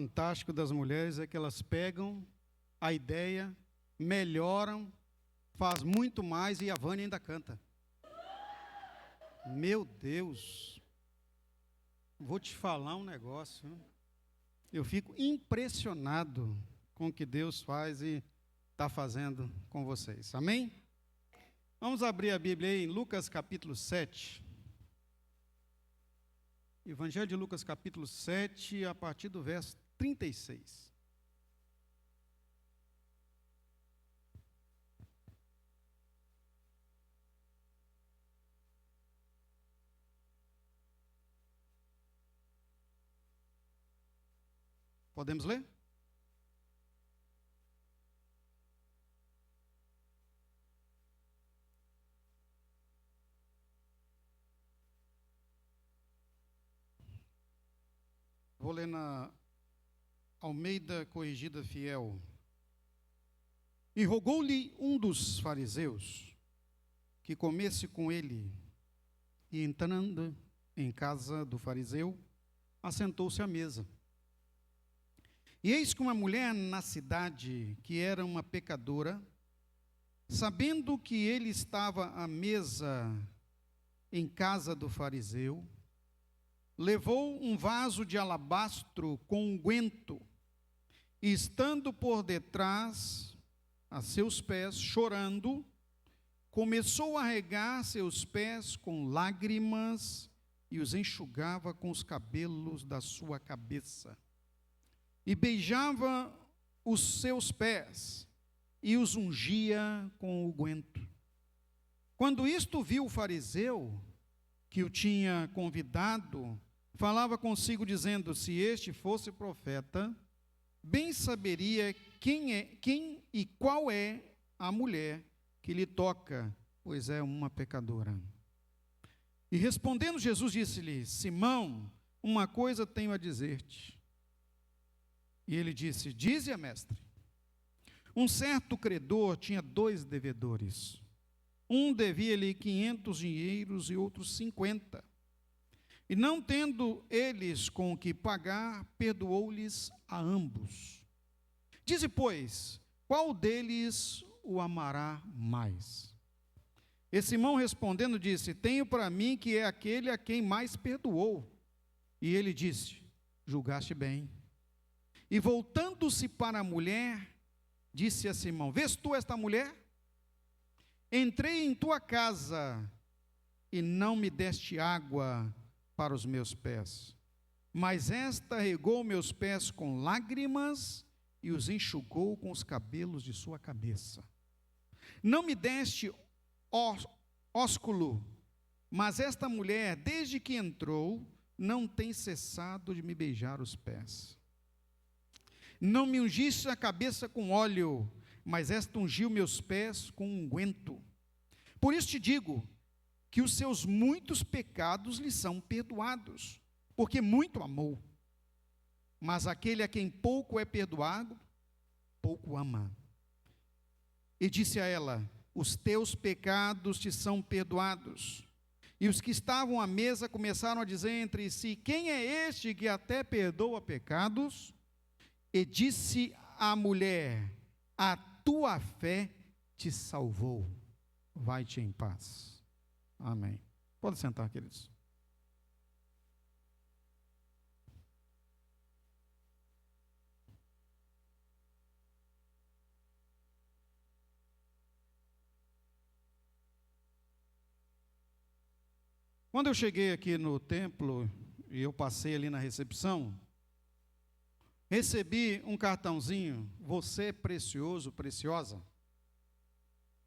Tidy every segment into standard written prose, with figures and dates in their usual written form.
fantástico das mulheres é que elas pegam a ideia, melhoram, faz muito mais e a Vânia ainda canta. Meu Deus, vou te falar um negócio. Eu fico impressionado com o que Deus faz e está fazendo com vocês. Amém? Vamos abrir a Bíblia aí em Lucas capítulo 7. Evangelho de Lucas capítulo 7, a partir do verso 36. Podemos ler? Vou ler na Almeida Corrigida Fiel. E rogou-lhe um dos fariseus que comesse com ele, e entrando em casa do fariseu, assentou-se à mesa. E eis que uma mulher na cidade, que era uma pecadora, sabendo que ele estava à mesa em casa do fariseu, levou um vaso de alabastro com unguento, e estando por detrás a seus pés, chorando, começou a regar seus pés com lágrimas e os enxugava com os cabelos da sua cabeça. E beijava os seus pés e os ungia com unguento. Quando isto viu o fariseu, que o tinha convidado, falava consigo dizendo: se este fosse profeta, bem saberia quem e qual é a mulher que lhe toca, pois é uma pecadora. E respondendo Jesus disse-lhe: Simão, uma coisa tenho a dizer-te. E ele disse: dize-a, mestre. Um certo credor tinha 2 devedores. Um devia-lhe 500 dinheiros e outro 50. E não tendo eles com o que pagar, perdoou-lhes a ambos. Dize, pois, qual deles o amará mais? E Simão respondendo disse: tenho para mim que é aquele a quem mais perdoou. E ele disse: julgaste bem. E voltando-se para a mulher, disse a Simão: vês tu esta mulher? Entrei em tua casa e não me deste água para os meus pés, mas esta regou meus pés com lágrimas e os enxugou com os cabelos de sua cabeça. Não me deste ósculo, mas esta mulher, desde que entrou, não tem cessado de me beijar os pés. Não me ungiste a cabeça com óleo, mas esta ungiu meus pés com unguento. Por isso te digo que os seus muitos pecados lhe são perdoados, porque muito amou. Mas aquele a quem pouco é perdoado, pouco ama. E disse a ela: os teus pecados te são perdoados. E os que estavam à mesa começaram a dizer entre si: quem é este que até perdoa pecados? E disse à mulher: a tua fé te salvou, vai-te em paz. Amém. Pode sentar, queridos. Quando eu cheguei aqui no templo, e eu passei ali na recepção, recebi um cartãozinho: você é precioso, preciosa,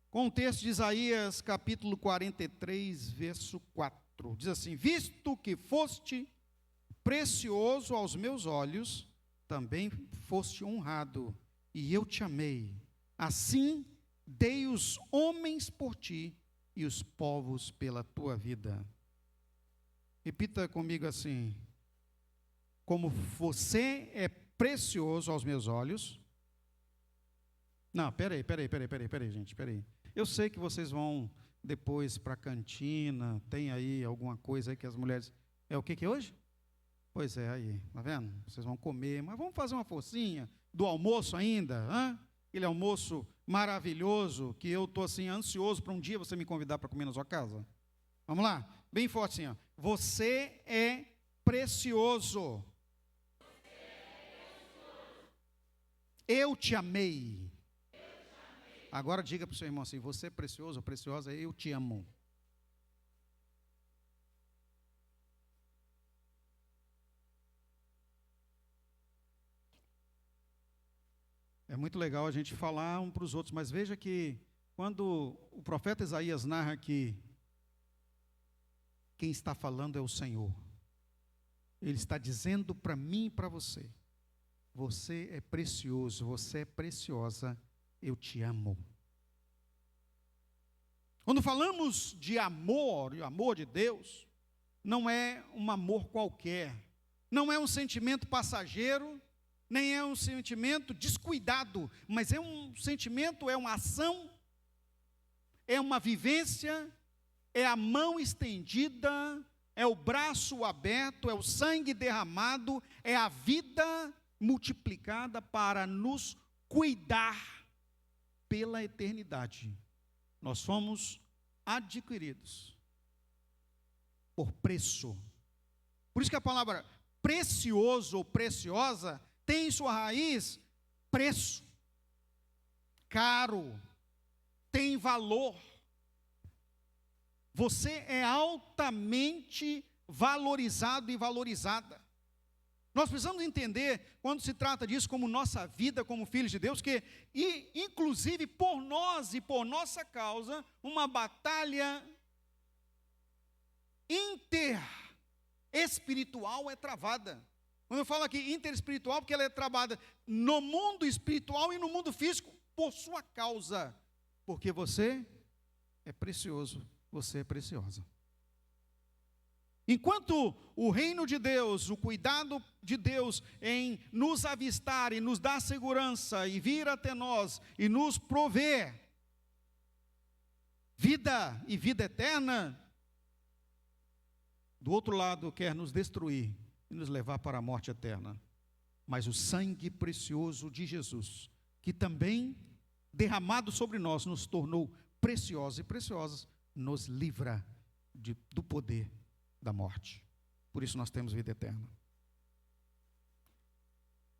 com o texto de Isaías capítulo 43, verso 4. Diz assim: visto que foste precioso aos meus olhos, também foste honrado, e eu te amei. Assim dei os homens por ti, e os povos pela tua vida. Repita comigo assim: como você é precioso aos meus olhos. Não, peraí, gente, peraí. Eu sei que vocês vão depois para a cantina, tem aí alguma coisa aí que as mulheres... É o que é hoje? Pois é, aí, tá vendo? Vocês vão comer, mas vamos fazer uma forcinha do almoço ainda, hã? Aquele almoço maravilhoso que eu estou assim ansioso para um dia você me convidar para comer na sua casa. Vamos lá? Bem forte assim, ó. Você é precioso. Eu te amei. Agora diga para o seu irmão assim, você é precioso ou preciosa, eu te amo. É muito legal a gente falar um para os outros, mas veja que quando o profeta Isaías narra que quem está falando é o Senhor, ele está dizendo para mim e para você, você é precioso, você é preciosa, eu te amo. Quando falamos de amor, e o amor de Deus, não é um amor qualquer, não é um sentimento passageiro, nem é um sentimento descuidado, mas é um sentimento, é uma ação, é uma vivência, é a mão estendida, é o braço aberto, é o sangue derramado, é a vida multiplicada para nos cuidar pela eternidade. Nós fomos adquiridos por preço. Por isso que a palavra precioso ou preciosa tem em sua raiz preço, caro, tem valor. Você é altamente valorizado e valorizada. Nós precisamos entender, quando se trata disso, como nossa vida, como filhos de Deus, que, inclusive por nós e por nossa causa, uma batalha interespiritual é travada. Quando eu falo aqui interespiritual, porque ela é travada no mundo espiritual e no mundo físico, por sua causa. Porque você é precioso, você é preciosa. Enquanto o reino de Deus, o cuidado de Deus em nos avistar e nos dar segurança e vir até nós e nos prover vida e vida eterna, do outro lado quer nos destruir e nos levar para a morte eterna. Mas o sangue precioso de Jesus, que também derramado sobre nós, nos tornou preciosos e preciosas, nos livra do poder da morte. Por isso nós temos vida eterna.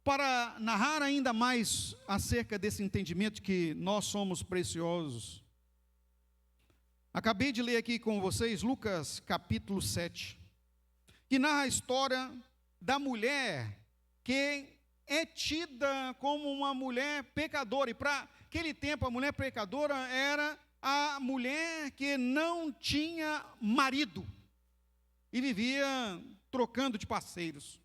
Para narrar ainda mais acerca desse entendimento que nós somos preciosos, acabei de ler aqui com vocês Lucas capítulo 7, que narra a história da mulher que é tida como uma mulher pecadora. E para aquele tempo a mulher pecadora era a mulher que não tinha marido e vivia trocando de parceiros.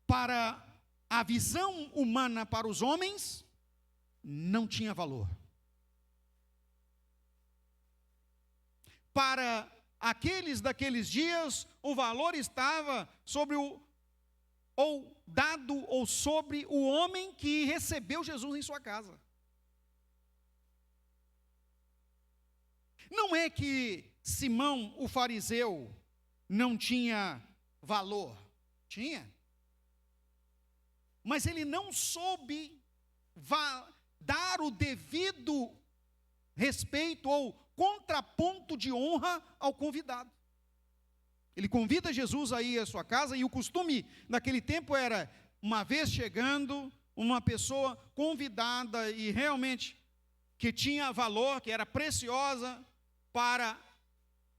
Para a visão humana, para os homens, não tinha valor. Para aqueles daqueles dias, o valor estava sobre sobre o homem que recebeu Jesus em sua casa. Não é que Simão, o fariseu, não tinha valor. Tinha. Mas ele não soube dar o devido respeito ou contraponto de honra ao convidado. Ele convida Jesus a ir à sua casa, e o costume naquele tempo era, uma vez chegando, uma pessoa convidada e realmente que tinha valor, que era preciosa para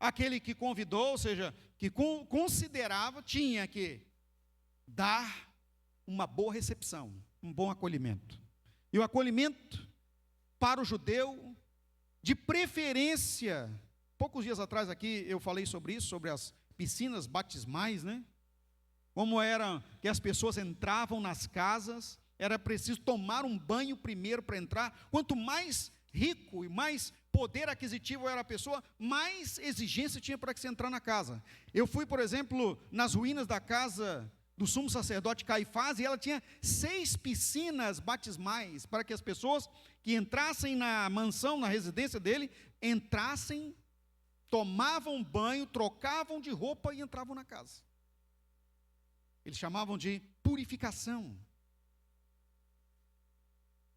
aquele que convidou, ou seja, que considerava, tinha que dar uma boa recepção, um bom acolhimento. E o acolhimento para o judeu, de preferência, poucos dias atrás aqui eu falei sobre isso, sobre as piscinas batismais, né? Como era que as pessoas entravam nas casas, era preciso tomar um banho primeiro para entrar. Quanto mais rico e mais poder aquisitivo era a pessoa, mais exigência tinha para que se entrar na casa. Eu fui, por exemplo, nas ruínas da casa do sumo sacerdote Caifás, e ela tinha 6 piscinas batismais, para que as pessoas que entrassem na mansão, na residência dele, entrassem tomavam banho, trocavam de roupa e entravam na casa. Eles chamavam de purificação.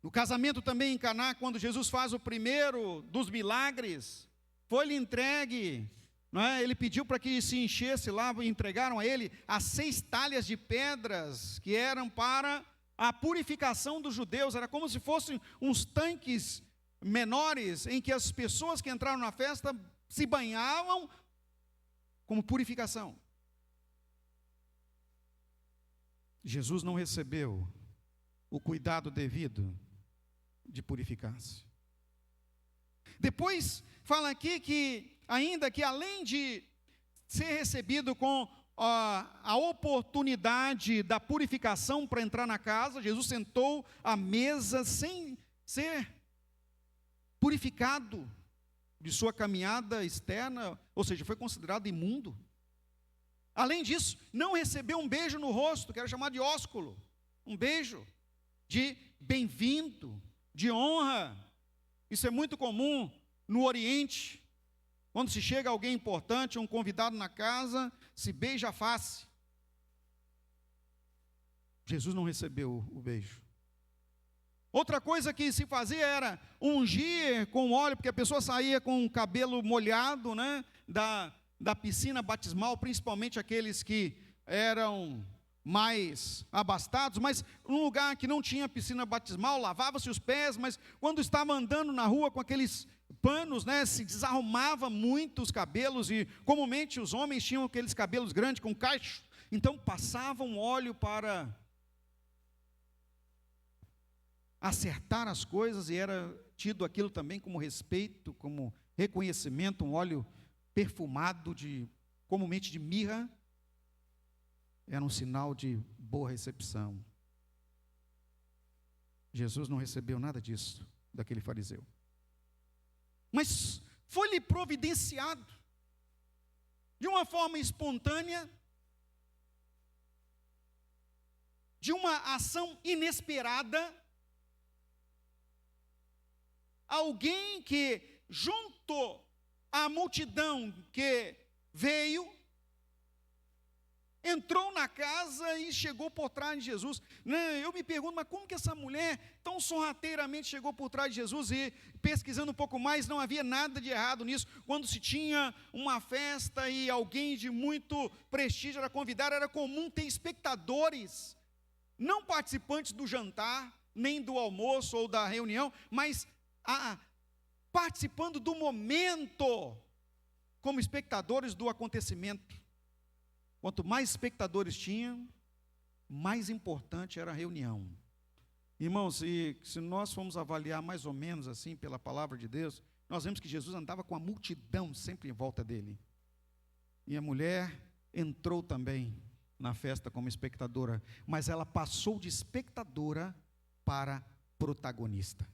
No casamento também em Caná, quando Jesus faz o primeiro dos milagres, foi-lhe entregue, não é? Ele pediu para que se enchesse lá, e entregaram a ele as 6 talhas de pedras, que eram para a purificação dos judeus. Era como se fossem uns tanques menores, em que as pessoas que entraram na festa se banhavam como purificação. Jesus não recebeu o cuidado devido de purificar-se. Depois fala aqui que, ainda que além de ser recebido com a oportunidade da purificação para entrar na casa, Jesus sentou à mesa sem ser purificado de sua caminhada externa, ou seja, foi considerado imundo. Além disso, não recebeu um beijo no rosto, que era chamado de ósculo, um beijo de bem-vindo, de honra. Isso é muito comum no Oriente. Quando se chega alguém importante, um convidado na casa, se beija a face. Jesus não recebeu o beijo. Outra coisa que se fazia era ungir com óleo, porque a pessoa saía com o cabelo molhado, né, da piscina batismal, principalmente aqueles que eram mais abastados, mas num lugar que não tinha piscina batismal, lavava-se os pés, mas quando estava andando na rua com aqueles panos, né, se desarrumava muito os cabelos, e comumente os homens tinham aqueles cabelos grandes com cacho, então passavam óleo para acertar as coisas, e era tido aquilo também como respeito, como reconhecimento, um óleo perfumado, comumente de mirra, era um sinal de boa recepção. Jesus não recebeu nada disso, daquele fariseu. Mas foi-lhe providenciado, de uma forma espontânea, de uma ação inesperada, alguém que, junto à multidão que veio, entrou na casa e chegou por trás de Jesus. Eu me pergunto, mas como que essa mulher tão sorrateiramente chegou por trás de Jesus? E pesquisando um pouco mais, não havia nada de errado nisso. Quando se tinha uma festa e alguém de muito prestígio era convidado, era comum ter espectadores, não participantes do jantar, nem do almoço ou da reunião, mas participando do momento, como espectadores do acontecimento. Quanto mais espectadores tinham, mais importante era a reunião. Irmãos, se nós formos avaliar mais ou menos assim pela palavra de Deus, nós vemos que Jesus andava com a multidão sempre em volta dele. E a mulher entrou também na festa como espectadora, mas ela passou de espectadora para protagonista.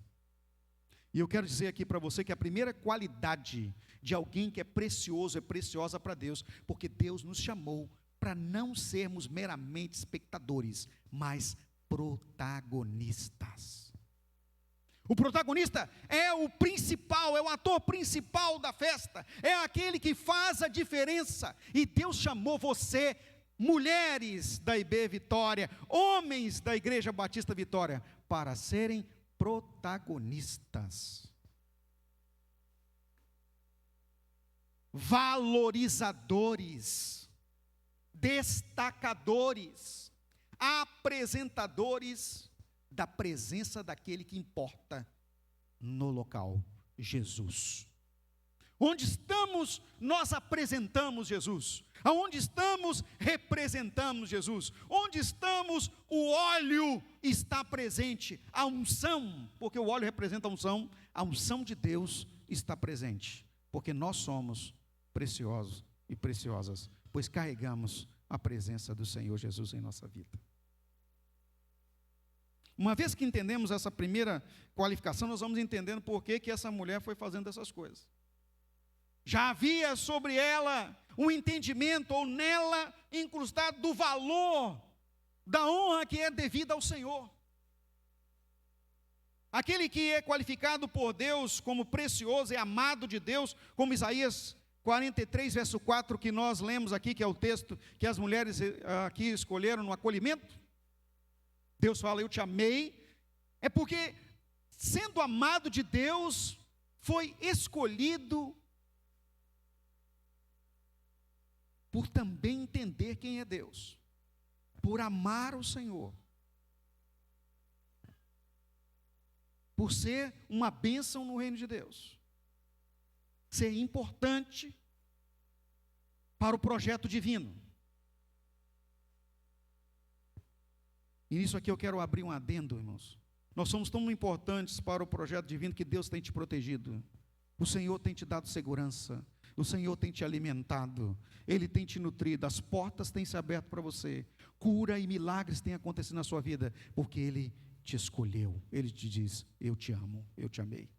E eu quero dizer aqui para você que a primeira qualidade de alguém que é precioso, é preciosa para Deus, porque Deus nos chamou para não sermos meramente espectadores, mas protagonistas. O protagonista é o principal, é o ator principal da festa, é aquele que faz a diferença. E Deus chamou você, mulheres da IB Vitória, homens da Igreja Batista Vitória, para serem protagonistas, valorizadores, destacadores, apresentadores da presença daquele que importa no local, Jesus. Onde estamos, nós apresentamos Jesus. Aonde estamos, representamos Jesus. Onde estamos, o óleo está presente. A unção, porque o óleo representa a unção de Deus está presente. Porque nós somos preciosos e preciosas, pois carregamos a presença do Senhor Jesus em nossa vida. Uma vez que entendemos essa primeira qualificação, nós vamos entendendo por que essa mulher foi fazendo essas coisas. Já havia sobre ela um entendimento, ou nela incrustado, do valor, da honra que é devida ao Senhor. Aquele que é qualificado por Deus como precioso, é amado de Deus, como Isaías 43, verso 4, que nós lemos aqui, que é o texto que as mulheres aqui escolheram no acolhimento. Deus fala, eu te amei, é porque, sendo amado de Deus, foi escolhido por também entender quem é Deus, por amar o Senhor, por ser uma bênção no reino de Deus, ser importante para o projeto divino. E nisso aqui eu quero abrir um adendo, irmãos. Nós somos tão importantes para o projeto divino que Deus tem te protegido. O Senhor tem te dado segurança. O Senhor tem te alimentado. Ele tem te nutrido. As portas têm se aberto para você. Cura e milagres têm acontecido na sua vida, porque Ele te escolheu. Ele te diz, eu te amo, eu te amei.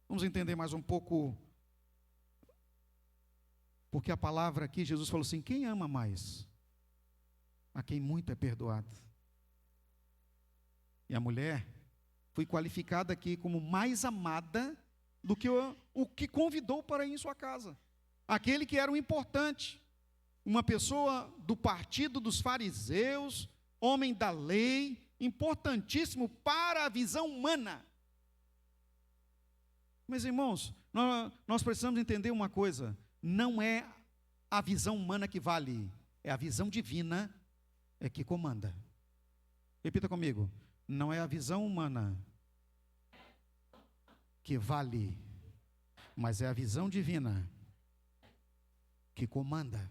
Vamos entender mais um pouco, porque a palavra aqui, Jesus falou assim, quem ama mais? A quem muito é perdoado. E a mulher foi qualificada aqui como mais amada do que o que convidou para ir em sua casa. Aquele que era o importante, uma pessoa do partido dos fariseus, homem da lei, importantíssimo para a visão humana. Mas, irmãos, nós precisamos entender uma coisa, não é a visão humana que vale, é a visão divina que comanda. Repita comigo, não é a visão humana que vale, mas é a visão divina que comanda.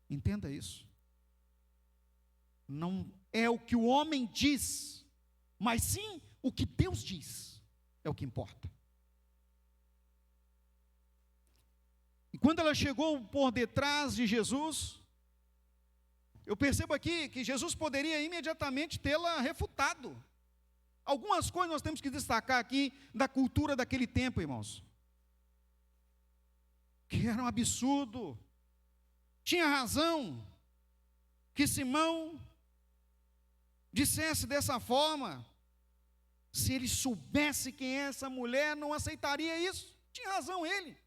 Entenda isso. Não é o que o homem diz, mas sim o que Deus diz. É o que importa. E quando ela chegou por detrás de Jesus, eu percebo aqui que Jesus poderia imediatamente tê-la refutado. Algumas coisas nós temos que destacar aqui da cultura daquele tempo, irmãos. Que era um absurdo. Tinha razão que Simão dissesse dessa forma. Se ele soubesse quem é essa mulher, não aceitaria isso. Tinha razão ele.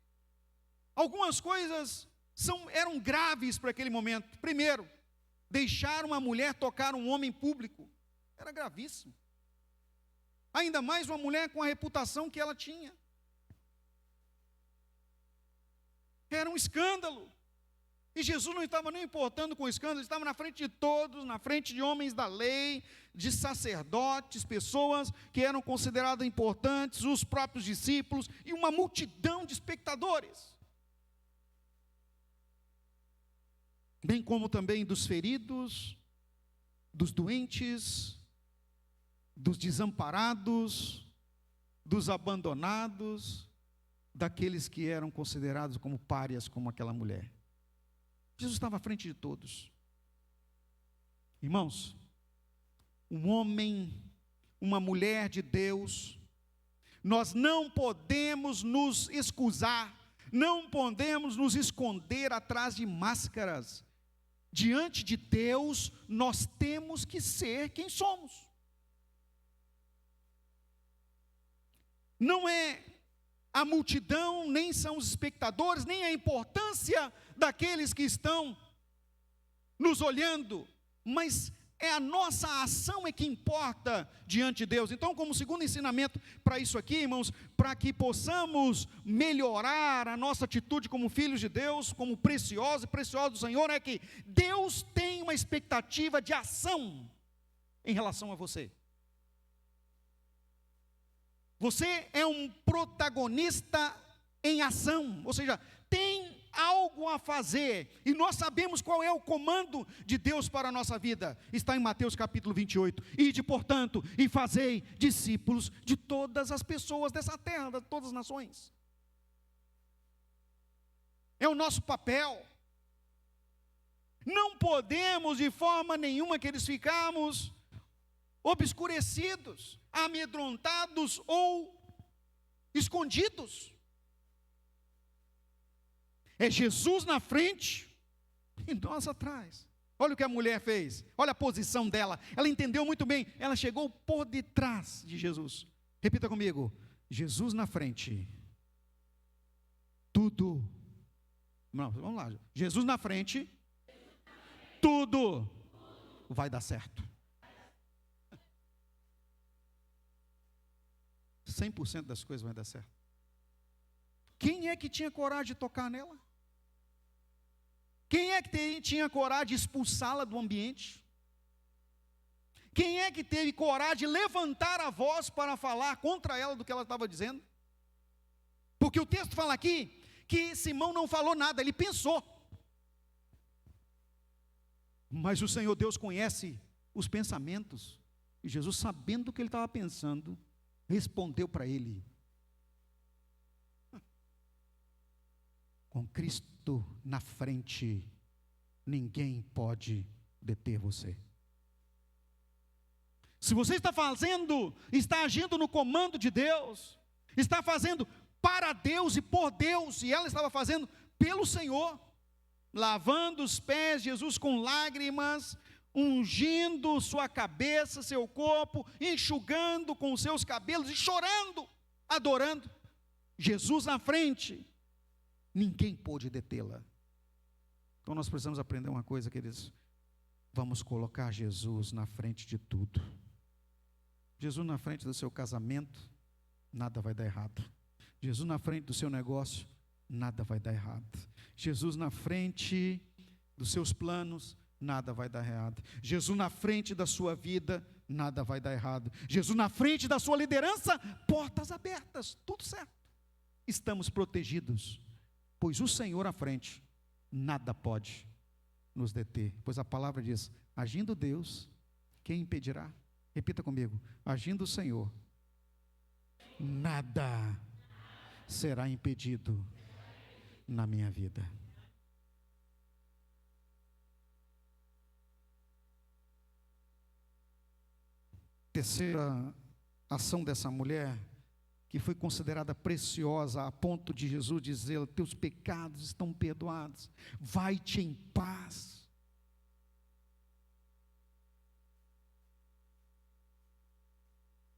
Algumas coisas eram graves para aquele momento. Primeiro, deixar uma mulher tocar um homem público. Era gravíssimo. Ainda mais uma mulher com a reputação que ela tinha. Era um escândalo. E Jesus não estava nem importando com o escândalo, ele estava na frente de todos, na frente de homens da lei, de sacerdotes, pessoas que eram consideradas importantes, os próprios discípulos e uma multidão de espectadores. Bem como também dos feridos, dos doentes, dos desamparados, dos abandonados, daqueles que eram considerados como párias, como aquela mulher. Jesus estava à frente de todos. Irmãos, um homem, uma mulher de Deus, nós não podemos nos excusar, não podemos nos esconder atrás de máscaras. Diante de Deus, nós temos que ser quem somos. Não é a multidão, nem são os espectadores, nem a importância daqueles que estão nos olhando, mas é a nossa ação que importa diante de Deus. Então, como segundo ensinamento para isso aqui, irmãos, para que possamos melhorar a nossa atitude como filhos de Deus, como preciosos e preciosos do Senhor, é que Deus tem uma expectativa de ação em relação a você. Você é um protagonista em ação, ou seja, tem algo a fazer, e nós sabemos qual é o comando de Deus para a nossa vida. Está em Mateus capítulo 28, ide portanto, e fazei discípulos de todas as pessoas dessa terra, de todas as nações. É o nosso papel. Não podemos de forma nenhuma que eles ficarmos obscurecidos, amedrontados ou escondidos. É Jesus na frente e nós atrás. Olha o que a mulher fez, olha a posição dela, ela entendeu muito bem, ela chegou por detrás de Jesus. Repita comigo, Jesus na frente, tudo. Não, vamos lá. Jesus na frente, tudo vai dar certo. 100% das coisas vai dar certo. Quem é que tinha coragem de tocar nela? Quem é que tinha coragem de expulsá-la do ambiente? Quem é que teve coragem de levantar a voz para falar contra ela do que ela estava dizendo? Porque o texto fala aqui que Simão não falou nada, ele pensou. Mas o Senhor Deus conhece os pensamentos. E Jesus, sabendo o que ele estava pensando, respondeu para ele: com Cristo na frente, ninguém pode deter você. Se você está agindo no comando de Deus, está fazendo para Deus e por Deus, e ela estava fazendo pelo Senhor, lavando os pés, Jesus com lágrimas, ungindo sua cabeça, seu corpo, enxugando com os seus cabelos e chorando, adorando. Jesus na frente, ninguém pôde detê-la. Então nós precisamos aprender uma coisa, queridos. Vamos colocar Jesus na frente de tudo. Jesus na frente do seu casamento, nada vai dar errado. Jesus na frente do seu negócio, nada vai dar errado. Jesus na frente dos seus planos, nada vai dar errado. Jesus na frente da sua vida, nada vai dar errado. Jesus na frente da sua liderança, portas abertas, tudo certo. Estamos protegidos, pois o Senhor à frente, nada pode nos deter. Pois a palavra diz: agindo Deus, quem impedirá? Repita comigo: agindo o Senhor, nada será impedido na minha vida. Terceira ação dessa mulher, que foi considerada preciosa a ponto de Jesus dizer: teus pecados estão perdoados, vai-te em paz.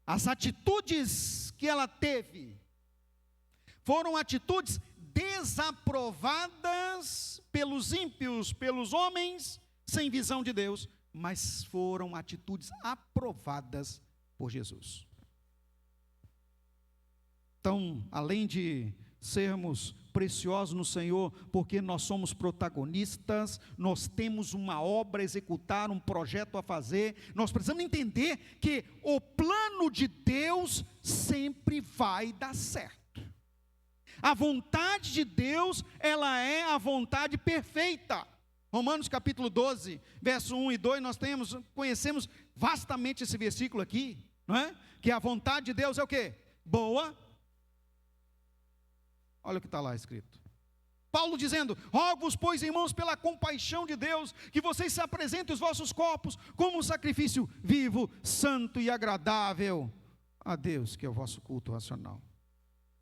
As atitudes que ela teve foram atitudes desaprovadas pelos ímpios, pelos homens sem visão de Deus, mas foram atitudes aprovadas por Jesus. Então, além de sermos preciosos no Senhor, porque nós somos protagonistas, nós temos uma obra a executar, um projeto a fazer, nós precisamos entender que o plano de Deus sempre vai dar certo. A vontade de Deus, ela é a vontade perfeita. Romanos capítulo 12, verso 1 e 2, nós conhecemos vastamente esse versículo aqui, não é? Que a vontade de Deus é o quê? Boa. Olha o que está lá escrito. Paulo dizendo: rogo-vos, pois, irmãos, pela compaixão de Deus, que vocês se apresentem os vossos corpos como um sacrifício vivo, santo e agradável a Deus, que é o vosso culto racional.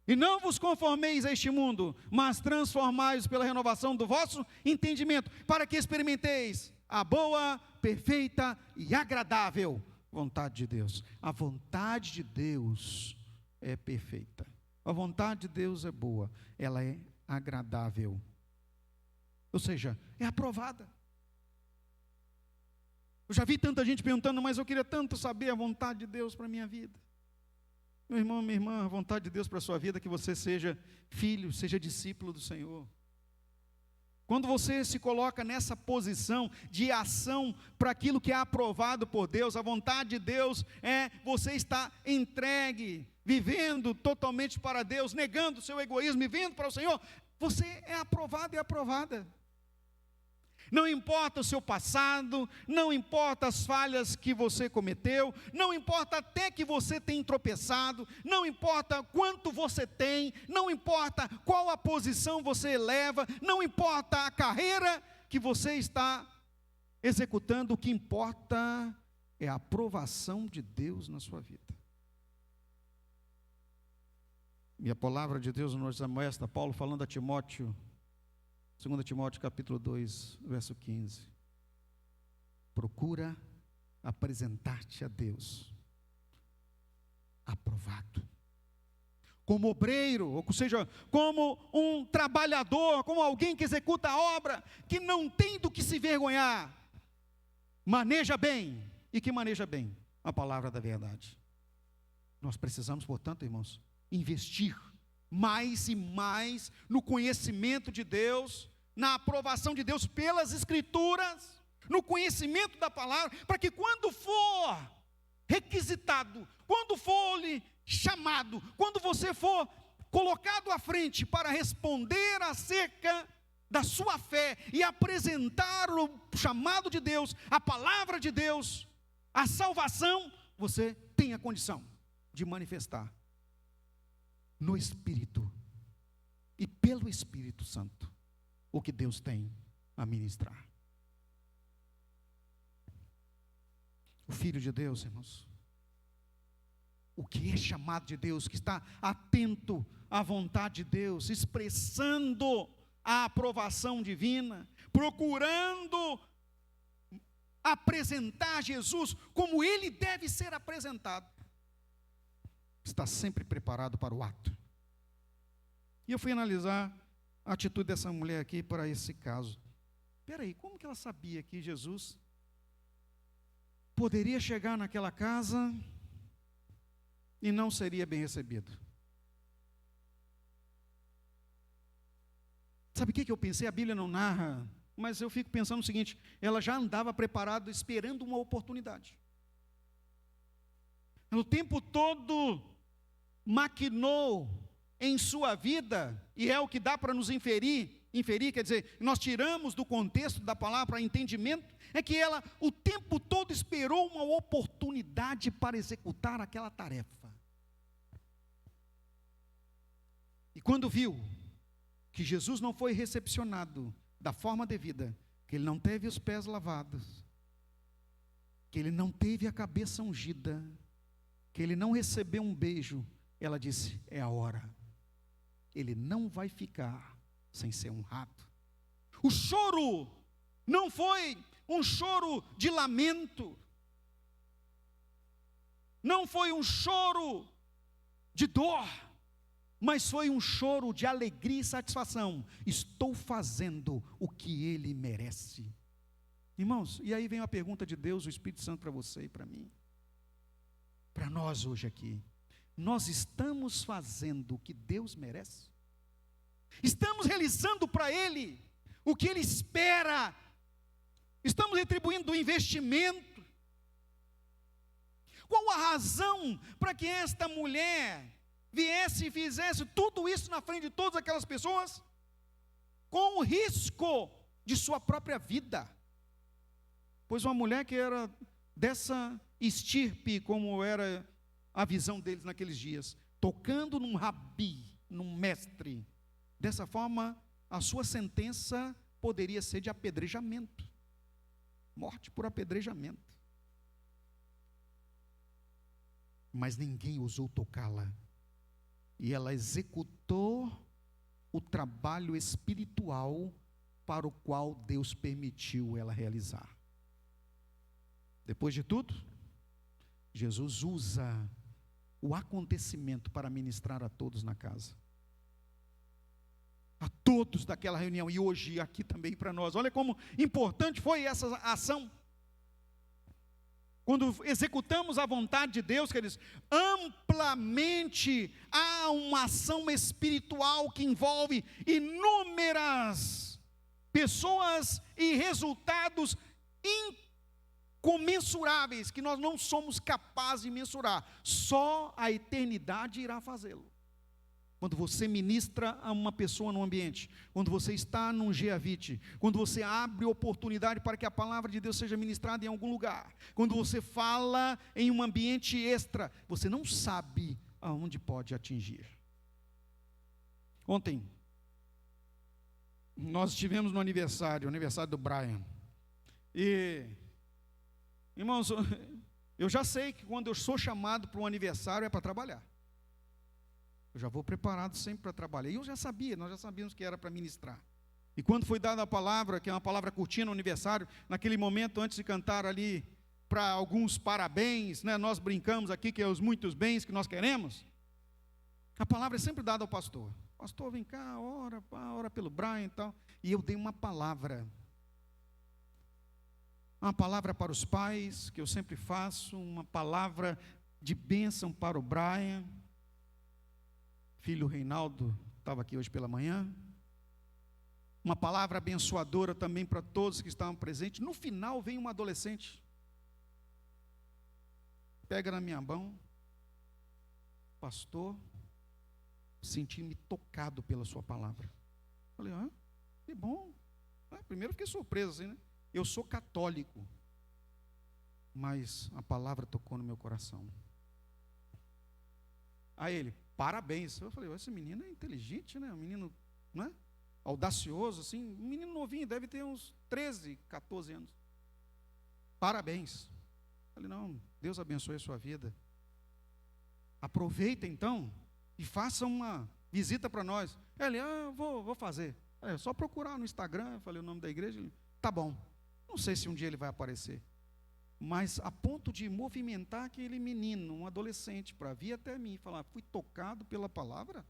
E não vos conformeis a este mundo, mas transformai-vos pela renovação do vosso entendimento, para que experimenteis a boa, perfeita e agradável vontade de Deus. A vontade de Deus é perfeita. A vontade de Deus é boa, ela é agradável. Ou seja, é aprovada. Eu já vi tanta gente perguntando: mas eu queria tanto saber a vontade de Deus para a minha vida. Meu irmão, minha irmã, a vontade de Deus para a sua vida é que você seja filho, seja discípulo do Senhor. Quando você se coloca nessa posição de ação para aquilo que é aprovado por Deus, a vontade de Deus é você estar entregue, vivendo totalmente para Deus, negando o seu egoísmo e vivendo para o Senhor, você é aprovado e aprovada. Não importa o seu passado, não importa as falhas que você cometeu, não importa até que você tenha tropeçado, não importa quanto você tem, não importa qual a posição você leva, não importa a carreira que você está executando, o que importa é a aprovação de Deus na sua vida. E a palavra de Deus nos mostra, Paulo falando a Timóteo, 2 Timóteo capítulo 2, verso 15. Procura apresentar-te a Deus aprovado, como obreiro, ou seja, como um trabalhador, como alguém que executa a obra, que não tem do que se vergonhar, maneja bem, e que maneja bem a palavra da verdade. Nós precisamos, portanto, irmãos, investir mais e mais no conhecimento de Deus, na aprovação de Deus pelas Escrituras, no conhecimento da palavra, para que quando for requisitado, quando for lhe chamado, quando você for colocado à frente para responder acerca da sua fé e apresentar o chamado de Deus, a palavra de Deus, a salvação, você tem a condição de manifestar no Espírito e pelo Espírito Santo o que Deus tem a ministrar. O Filho de Deus, irmãos, o que é chamado de Deus, que está atento à vontade de Deus, expressando a aprovação divina, procurando apresentar Jesus como Ele deve ser apresentado, está sempre preparado para o ato. E eu fui analisar a atitude dessa mulher aqui para esse caso. Espera aí, como que ela sabia que Jesus poderia chegar naquela casa e não seria bem recebido? Sabe o que eu pensei? A Bíblia não narra, mas eu fico pensando o seguinte: ela já andava preparada, esperando uma oportunidade. Ela o tempo todo maquinou em sua vida, e é o que dá para nos inferir, quer dizer, nós tiramos do contexto da palavra para entendimento, é que ela o tempo todo esperou uma oportunidade para executar aquela tarefa. E quando viu que Jesus não foi recepcionado da forma devida, que ele não teve os pés lavados, que ele não teve a cabeça ungida, que ele não recebeu um beijo, ela disse: é a hora, ele não vai ficar sem ser honrado. O choro não foi um choro de lamento, não foi um choro de dor, mas foi um choro de alegria e satisfação. Estou fazendo o que ele merece. Irmãos, e aí vem a pergunta de Deus, o Espírito Santo, para você e para mim, para nós hoje aqui: nós estamos fazendo o que Deus merece? Estamos realizando para Ele o que Ele espera? Estamos retribuindo o investimento? Qual a razão para que esta mulher viesse e fizesse tudo isso na frente de todas aquelas pessoas, com o risco de sua própria vida? Pois uma mulher que era dessa estirpe, como era a visão deles naqueles dias, tocando num rabi, num mestre, dessa forma, a sua sentença poderia ser de apedrejamento, morte por apedrejamento. Mas ninguém ousou tocá-la, e ela executou o trabalho espiritual para o qual Deus permitiu ela realizar. Depois de tudo, Jesus usa o acontecimento para ministrar a todos na casa, a todos daquela reunião, e hoje aqui também para nós. Olha como importante foi essa ação. Quando executamos a vontade de Deus, queridos, amplamente há uma ação espiritual que envolve inúmeras pessoas e resultados incomensuráveis que nós não somos capazes de mensurar. Só a eternidade irá fazê-lo. Quando você ministra a uma pessoa no ambiente, quando você está num GEAVIT, quando você abre oportunidade para que a palavra de Deus seja ministrada em algum lugar, quando você fala em um ambiente extra, você não sabe aonde pode atingir. Ontem, nós estivemos no aniversário do Brian, e, irmãos, eu já sei que quando eu sou chamado para um aniversário é para trabalhar. Eu já vou preparado sempre para trabalhar. E eu já sabia, nós já sabíamos que era para ministrar. E quando foi dada a palavra, que é uma palavra curtinha no aniversário, naquele momento antes de cantar ali para alguns parabéns, né, nós brincamos aqui que é os muitos bens que nós queremos. A palavra é sempre dada ao pastor. Pastor, vem cá, ora pelo Brian e tal. E eu dei uma palavra para os pais, que eu sempre faço, uma palavra de bênção para o Brian. Filho Reinaldo estava aqui hoje pela manhã. Uma palavra abençoadora também para todos que estavam presentes. No final vem uma adolescente, pega na minha mão: pastor, senti-me tocado pela sua palavra. Falei, que bom. Primeiro fiquei surpreso assim, né? Eu sou católico, mas a palavra tocou no meu coração. Aí ele, parabéns. Eu falei, esse menino é inteligente, né? Um menino, não é? Audacioso, assim, um menino novinho, deve ter uns 13, 14 anos. Parabéns. Eu falei, não, Deus abençoe a sua vida. Aproveita então e faça uma visita para nós. Ele, vou fazer. É só procurar no Instagram. Eu falei o nome da igreja. Ele, tá bom. Não sei se um dia ele vai aparecer, mas a ponto de movimentar aquele menino, um adolescente, para vir até mim e falar, fui tocado pela palavra.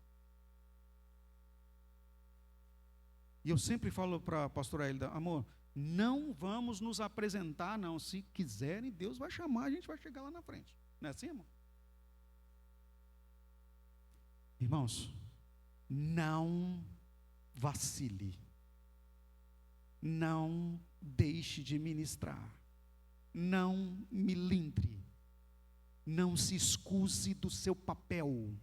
E eu sempre falo para a pastora Elida, amor, não vamos nos apresentar não, se quiserem, Deus vai chamar, a gente vai chegar lá na frente. Não é assim, irmão? Irmãos, não vacile, não deixe de ministrar, não milindre, não se excuse do seu papel,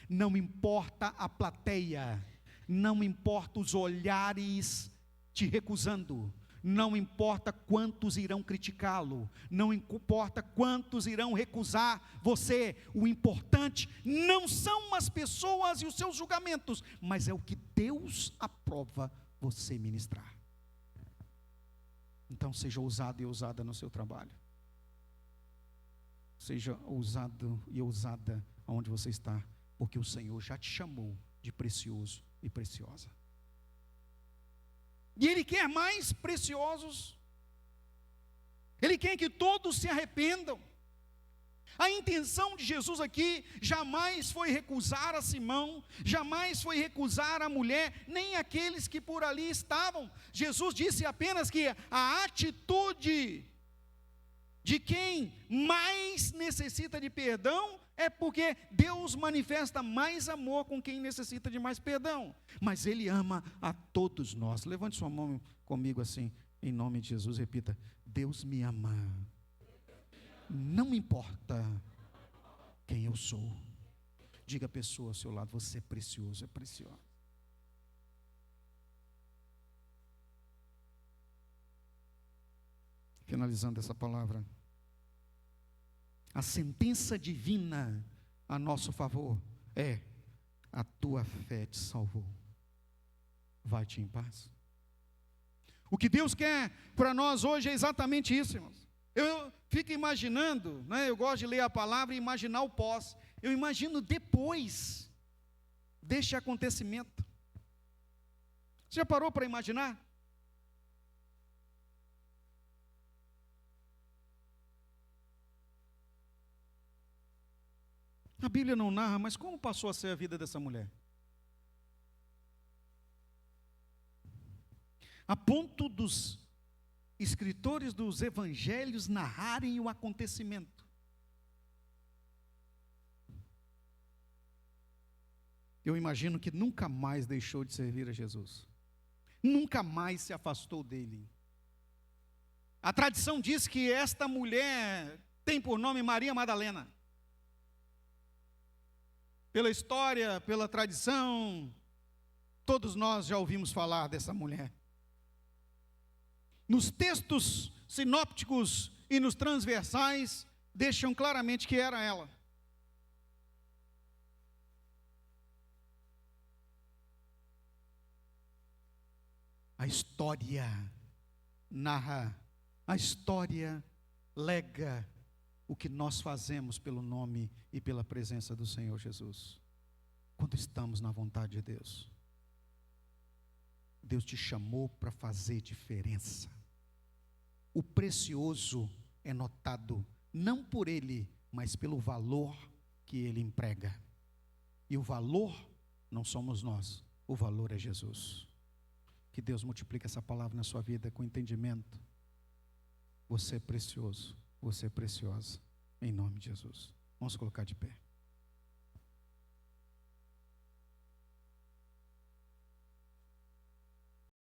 não importa a plateia, não importa os olhares te recusando, não importa quantos irão criticá-lo, não importa quantos irão recusar você, o importante não são as pessoas e os seus julgamentos, mas é o que Deus aprova você ministrar. Então seja ousado e ousada no seu trabalho, seja ousado e ousada onde você está, porque o Senhor já te chamou de precioso e preciosa. E Ele quer mais preciosos. Ele quer que todos se arrependam. A intenção de Jesus aqui jamais foi recusar a Simão, jamais foi recusar a mulher, nem aqueles que por ali estavam. Jesus disse apenas que a atitude de quem mais necessita de perdão é porque Deus manifesta mais amor com quem necessita de mais perdão. Mas Ele ama a todos nós. Levante sua mão comigo assim, em nome de Jesus, repita: Deus me ama. Não importa quem eu sou. Diga a pessoa ao seu lado, você é precioso, é preciosa. Finalizando essa palavra, a sentença divina a nosso favor é: a tua fé te salvou. Vai-te em paz. O que Deus quer para nós hoje é exatamente isso, irmãos. Eu fico imaginando, né, eu gosto de ler a palavra e imaginar o pós. Eu imagino depois deste acontecimento. Você já parou para imaginar? A Bíblia não narra, mas como passou a ser a vida dessa mulher? A ponto dos escritores dos evangelhos narrarem o acontecimento. Eu imagino que nunca mais deixou de servir a Jesus. Nunca mais se afastou dele. A tradição diz que esta mulher tem por nome Maria Madalena. Pela história, pela tradição, todos nós já ouvimos falar dessa mulher. Nos textos sinópticos e nos transversais, deixam claramente que era ela. A história narra, a história lega o que nós fazemos pelo nome e pela presença do Senhor Jesus. Quando estamos na vontade de Deus. Deus te chamou para fazer diferença. O precioso é notado não por ele, mas pelo valor que ele emprega. E o valor não somos nós, o valor é Jesus. Que Deus multiplique essa palavra na sua vida com entendimento. Você é precioso, você é preciosa, em nome de Jesus. Vamos colocar de pé.